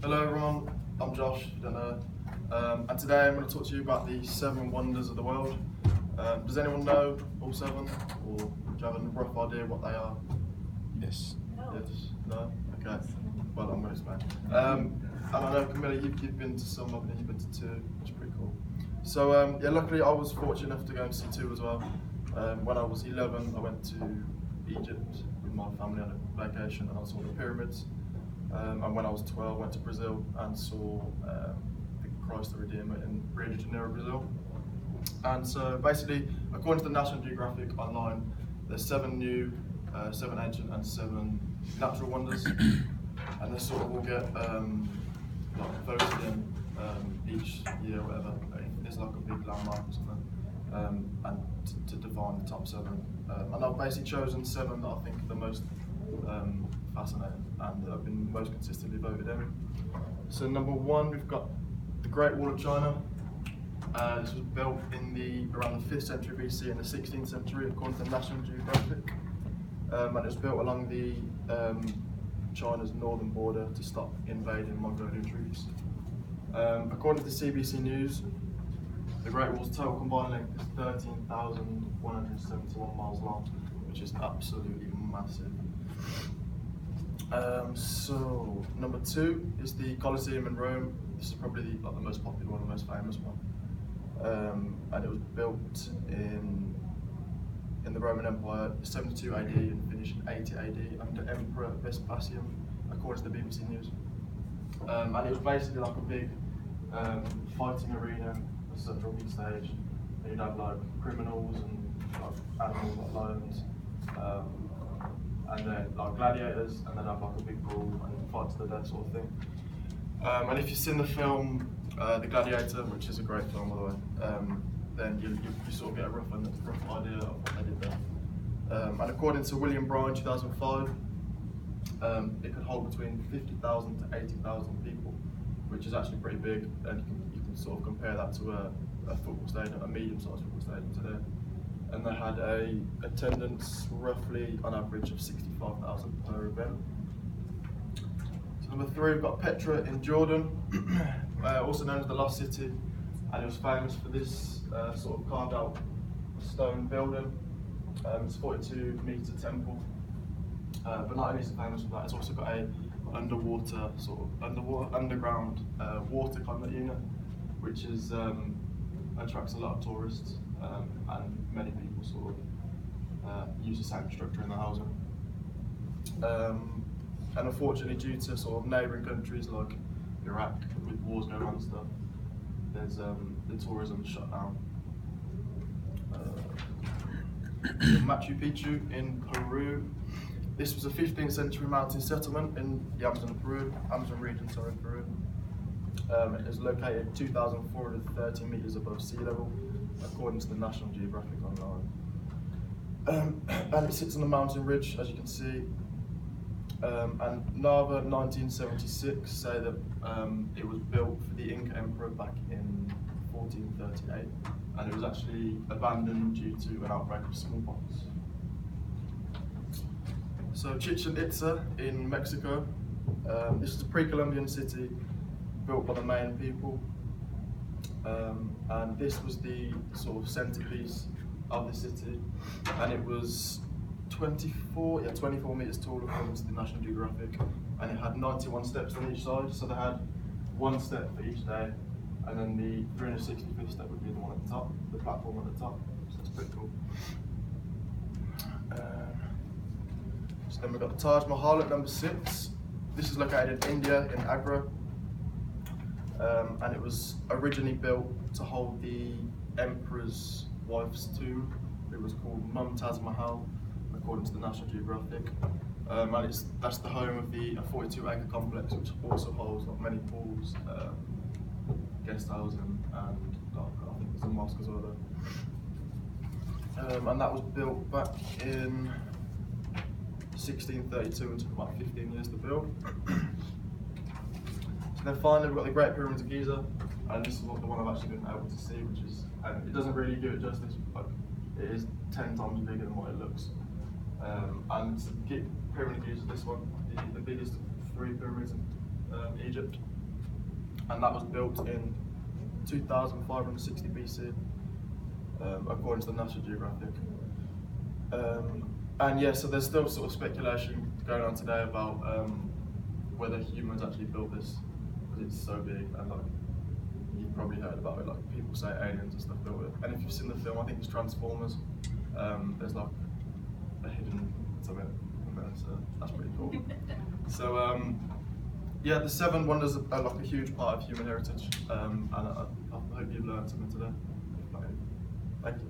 Hello everyone, I'm Josh, if you don't know. And today I'm going to talk to you about the 7 wonders of the world. Does anyone know all 7? Or do you have a rough idea what they are? Yes. Yes? No? Okay. Well, I'm going to explain. And I know Camilla, you've been to some, I think you've been to 2, which is pretty cool. So yeah, luckily I was fortunate enough to go and see 2 as well. When I was 11, I went to Egypt with my family on a vacation and I saw the pyramids. And when I was 12, I went to Brazil and saw the Christ the Redeemer in Rio de Janeiro, Brazil. And so basically, according to the National Geographic online, there's 7 new, 7 ancient and 7 natural wonders. And they sort of all get like voted in each year or whatever. There's like a big landmark or something. And to define the top 7. And I've basically chosen 7 that I think are the most fascinating and that have been most consistently voted in. So number 1, we've got the Great Wall of China. This was built in around the 5th century BC and the 16th century according to National Geographic. And it was built along the China's northern border to stop invading Mongolian troops. According to CBC News, the Great Wall's total combined length is 13,171 miles long, which is absolutely massive. So number 2 is the Colosseum in Rome. This is probably the most popular one, the most famous one. And it was built in the Roman Empire 72 AD and finished in 80 AD under Emperor Vespasian, according to the BBC News. And it was basically like a big fighting arena, a central big stage. And you'd have like criminals and like animals like lions. And then like gladiators, and then have like a big brawl and fight to the death sort of thing. And if you've seen the film The Gladiator, which is a great film by the way, then you sort of get a rough idea of what they did there. And according to William Bryan 2005, it could hold between 50,000 to 80,000 people, which is actually pretty big, and you can sort of compare that to a football stadium, a medium-sized football stadium today. And they had a attendance roughly on average of 65,000 per event. So number 3, we've got Petra in Jordan, also known as the Lost City, and it was famous for this sort of carved out stone building. It's a 42-meter temple, but not only is it famous for that, it's also got a underwater underground water climate unit, which is attracts a lot of tourists. And many people sort of use the same structure in the housing. And unfortunately, due to sort of neighbouring countries like Iraq, with wars going on and stuff, there's the tourism shut down. Machu Picchu in Peru. This was a 15th century mountain settlement in the Amazon region, in Peru. It is located 2,430 meters above sea level, according to the National Geographic online. And it sits on a mountain ridge, as you can see. And Nava 1976 say that it was built for the Inca Emperor back in 1438, and it was actually abandoned due to an outbreak of smallpox. So Chichen Itza in Mexico. This is a pre-Columbian city built by the Mayan people. And this was the sort of centerpiece of the city, and it was 24 meters tall according to the National Geographic, and it had 91 steps on each side, so they had 1 step for each day, and then the 365th step would be the one at the top, the platform at the top, so that's pretty cool. So then we've got the Taj Mahal at number 6. This is located in India, in Agra. And it was originally built to hold the emperor's wife's tomb. It was called Mumtaz Mahal, according to the National Geographic. And that's the home of the 42-acre complex, which also holds like many pools, guest housing, and I think there's a mosque as well there. And that was built back in 1632 and took about 15 years to build. So then finally we've got the Great Pyramids of Giza, and this is the one I've actually been able to see, which is, and it doesn't really do it justice, but it is 10 times bigger than what it looks. And the Pyramid of Giza, this one, the biggest 3 pyramids in Egypt, and that was built in 2560 BC, according to the National Geographic. And yeah, so there's still sort of speculation going on today about whether humans actually built this, because it's so big, and like you've probably heard about it, like people say aliens and stuff built it. And if you've seen the film, I think it's Transformers, there's like a hidden something in there, so that's pretty cool. So yeah, the 7 wonders are like a huge part of human heritage, and I hope you've learned something today. Thank you.